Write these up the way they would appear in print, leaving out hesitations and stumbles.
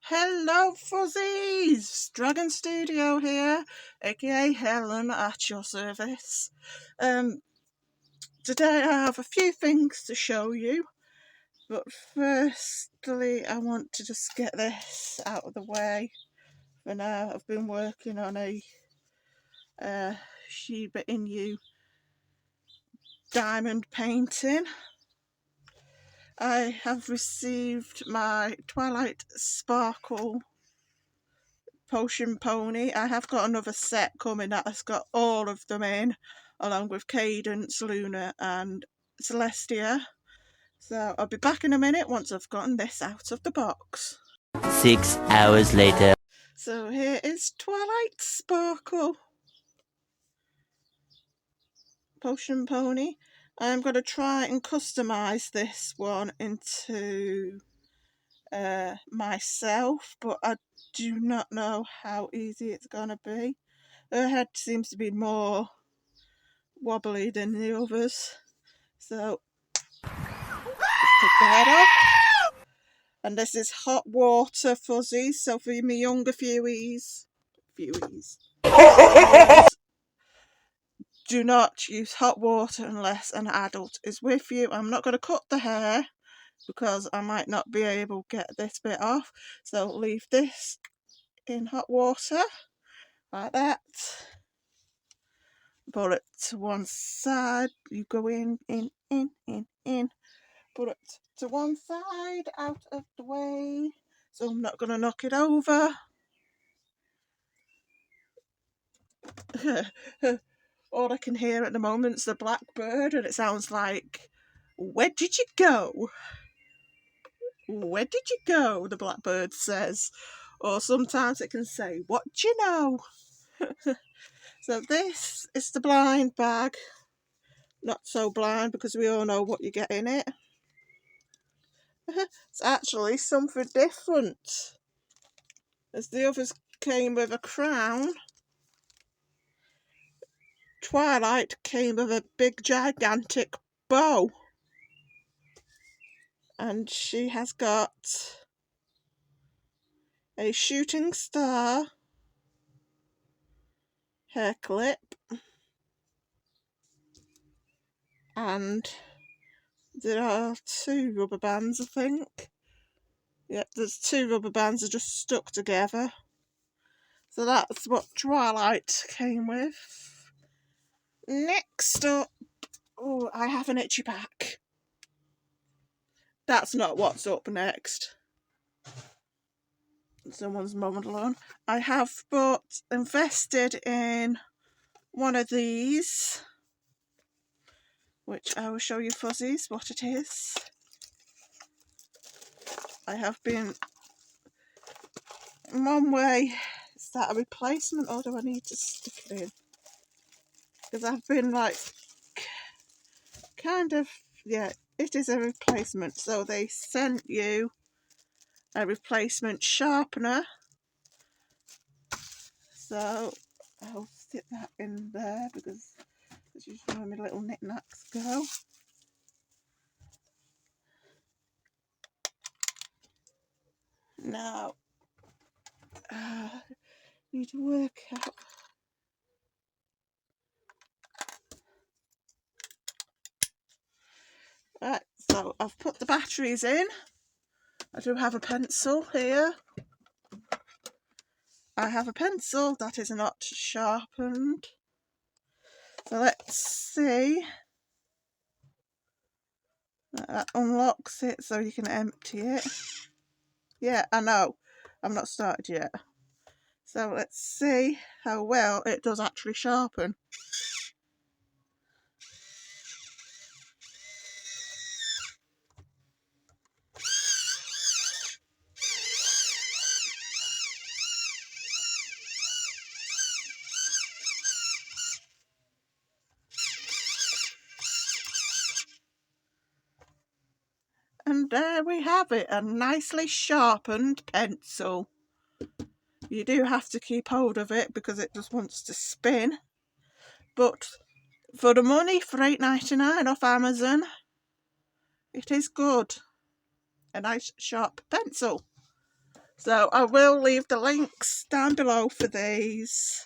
Hello fuzzies! Dragon Studio here, aka Helen at your service. Today I have a few things to show you, but firstly I want to just get this out of the way for now. I've been working on a Shiba Inu diamond painting. I have received my Twilight Sparkle potion pony. I have got another set coming that has got all of them in, along with Cadence, Luna and Celestia. So I'll be back in a minute once I've gotten this out of the box. 6 hours later. So here is Twilight Sparkle potion pony. I'm going to try and customise this one into myself, but I do not know how easy it's going to be. Her head seems to be more wobbly than the others, so take the head off. And this is hot water fuzzies, so for me younger viewies, do not use hot water unless an adult is with you. I'm not going to cut the hair because I might not be able to get this bit off, so leave this in hot water like that. Put it to one side, you go in, put it to one side, out of the way, so I'm not going to knock it over. All I can hear at the moment is the blackbird, and it sounds like, "Where did you go? Where did you go?" the blackbird says. Or sometimes it can say, "What do you know?" So this is the blind bag. Not so blind because we all know what you get in it. It's actually something different, as the others came with a crown. Twilight came with a big gigantic bow, and she has got a shooting star hair clip, and there are 2 rubber bands, I think. Yep, there's 2 rubber bands that are just stuck together. So that's what Twilight came with. Next up, oh, I have an itchy back. That's not what's up next. Someone's mowing the lawn. I have invested in one of these, which I will show you fuzzies what it is. I have been, in one way, is that a replacement or do I need to stick it in? Because I've been like, kind of, yeah, it is a replacement. So they sent you a replacement sharpener. So I'll stick that in there because that's usually where my little knickknacks go. Now, need to work out. Right, so I've put the batteries in. I do have a pencil here. I have a pencil that is not sharpened. So let's see. That unlocks it so you can empty it. Yeah, I know. I've not started yet. So let's see how well it does actually sharpen. And there we have it, a nicely sharpened pencil. You do have to keep hold of it because it just wants to spin. But for the money, for $8.99 off Amazon, it is good. A nice sharp pencil. So I will leave the links down below for these,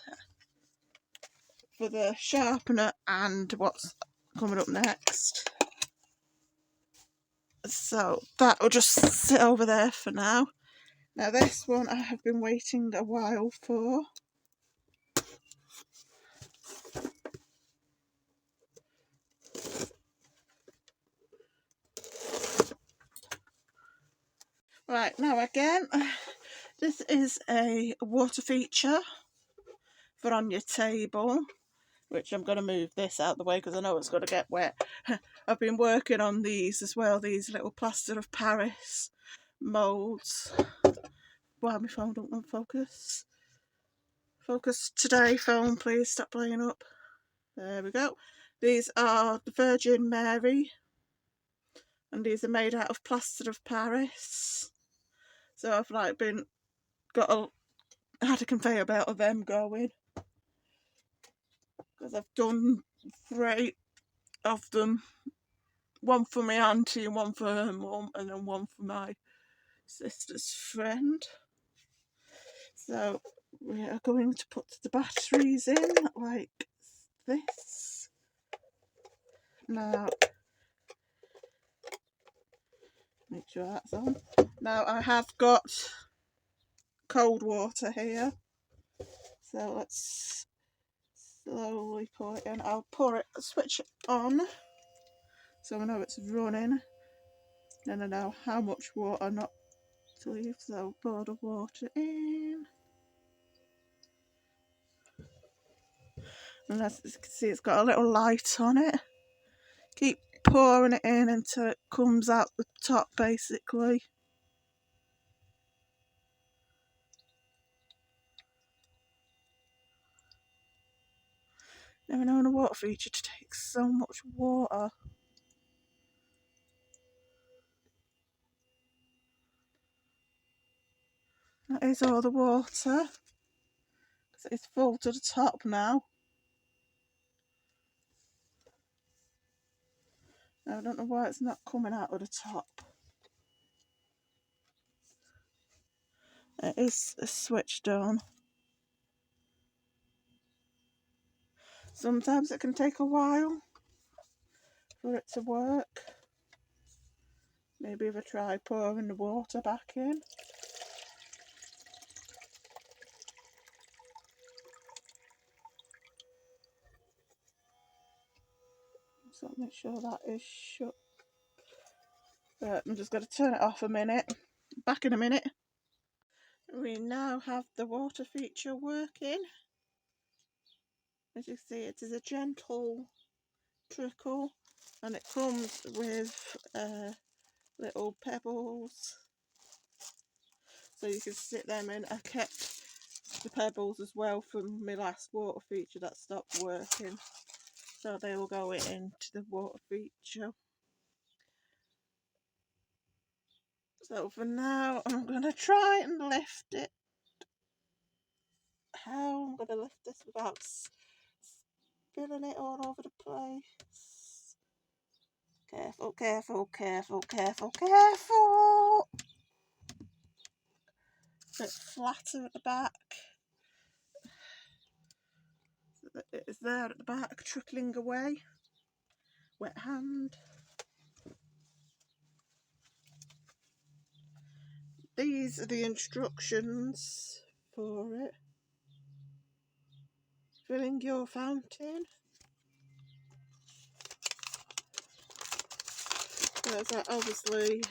for the sharpener and what's coming up next. So that will just sit over there for now. Now this one I have been waiting a while for. Right, now again, this is a water feature for on your table, which I'm going to move this out of the way because I know it's going to get wet. I've been working on these as well, these little plaster of Paris moulds. Wow, my phone don't want to focus. Focus today, phone, please stop playing up. There we go. These are the Virgin Mary, and these are made out of plaster of Paris. So I've like had a conveyor belt of them going, because I've done 3 of them, one for my auntie and one for her mum, and then one for my sister's friend. So we are going to put the batteries in like this. Now, make sure that's on. Now I have got cold water here, so let's slowly pour it in. I'll switch it on so I know it's running, and I know how much water not to leave. So pour the water in, and as you can see, it's got a little light on it. Keep pouring it in until it comes out the top, basically. Never known a water feature to take so much water. That is all the water. It's full to the top now. I don't know why it's not coming out of the top. It is switched on. Sometimes it can take a while for it to work. Maybe if I try pouring the water back in. So make sure that is shut. Right, I'm just going to turn it off a minute. Back in a minute. We now have the water feature working. As you see, it is a gentle trickle, and it comes with little pebbles, so you can stick them in. I kept the pebbles as well from my last water feature that stopped working, so they will go into the water feature. So for now, I'm going to try and lift it. How I'm going to lift this without spilling it all over the place? Careful, careful, careful, careful, careful. A bit flatter at the back. It is there at the back, trickling away. Wet hand. These are the instructions for it. Filling your fountain. So obviously,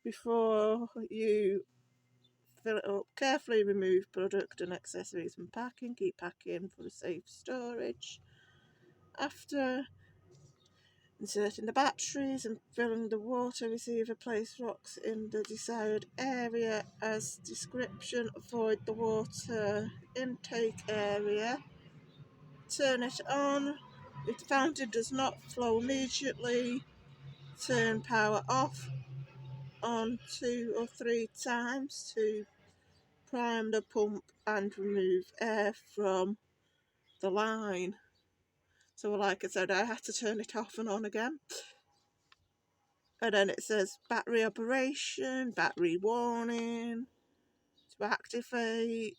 before you fill it up, carefully remove product and accessories from packing. Keep packing for safe storage. After inserting the batteries and filling the water receiver, place rocks in the desired area as description. Avoid the water intake area. Turn it on. If the fountain does not flow immediately, turn power off on 2 or 3 times to prime the pump and remove air from the line. So like I said, I had to turn it off and on again. And then it says battery operation, battery warning. to activate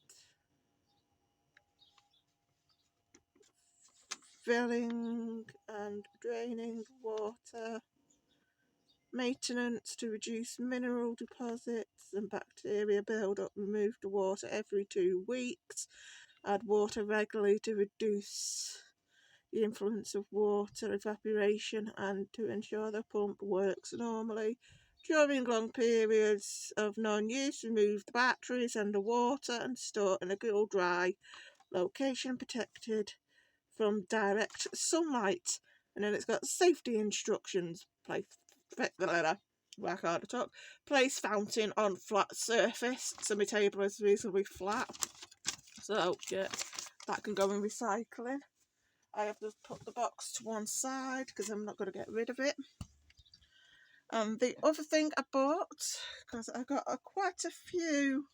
filling and draining water, maintenance to reduce mineral deposits and bacteria build-up, remove the water every 2 weeks, add water regularly to reduce the influence of water evaporation and to ensure the pump works normally. During long periods of non-use, remove the batteries and the water and store in a cool, dry location protected from direct sunlight. And then it's got safety instructions. Place fountain on flat surface, so my table is reasonably flat. So yeah, that can go in recycling. I have just put the box to one side because I'm not going to get rid of it. And the other thing I bought, because I got quite a few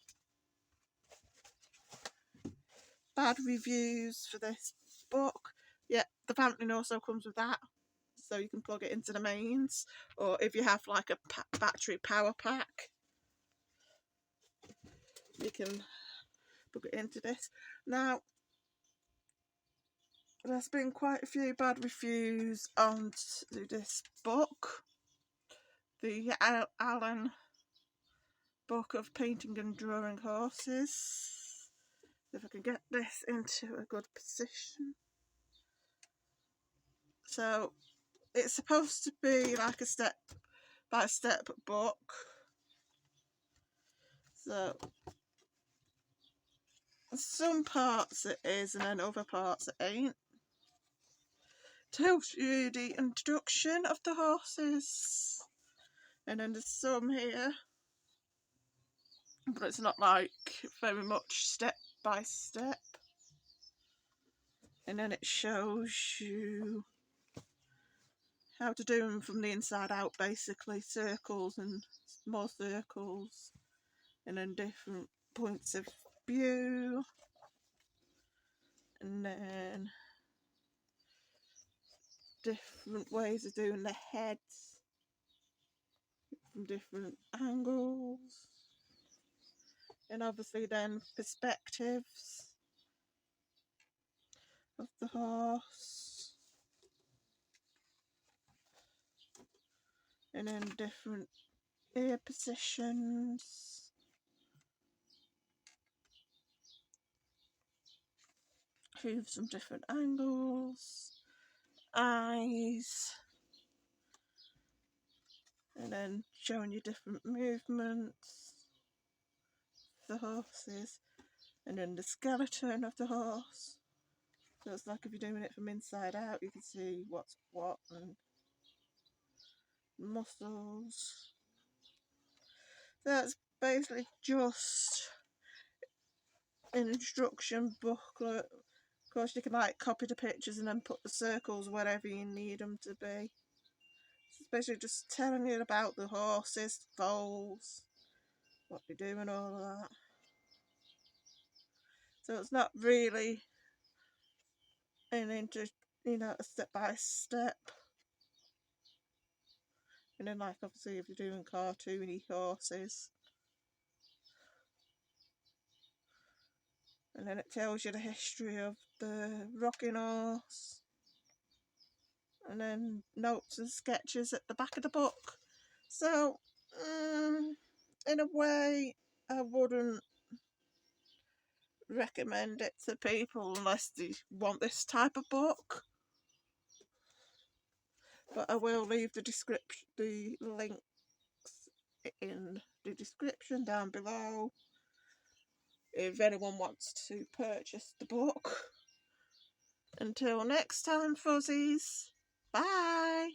bad reviews for this book. Yeah, the fountain also comes with that, so you can plug it into the mains, or if you have like a battery power pack, you can plug it into this. Now, there's been quite a few bad reviews on this book, the Alan book of painting and drawing horses. If I can get this into a good position. So it's supposed to be like a step-by-step book. So some parts it is and then other parts it ain't. Tells you the introduction of the horses. And then there's some here. But it's not like very much step by step. And then it shows you how to do them from the inside out, basically. Circles and more circles. And then different points of view. And then different ways of doing the heads from different angles. And obviously then perspectives of the horse. And then different ear positions. Hooves from different angles. Eyes. And then showing you different movements of the horses. And then the skeleton of the horse. So it's like if you're doing it from inside out, you can see what's what and muscles. So that's basically just an instruction booklet. Of course, you can like copy the pictures and then put the circles wherever you need them to be. It's basically just telling you about the horses, foals, what they do and all of that. So it's not really a step by step. And then like obviously if you're doing cartoony horses. And then it tells you the history of the rocking horse. And then notes and sketches at the back of the book. So, in a way, I wouldn't recommend it to people unless they want this type of book. But I will leave the links in the description down below if anyone wants to purchase the book. Until next time, fuzzies, bye!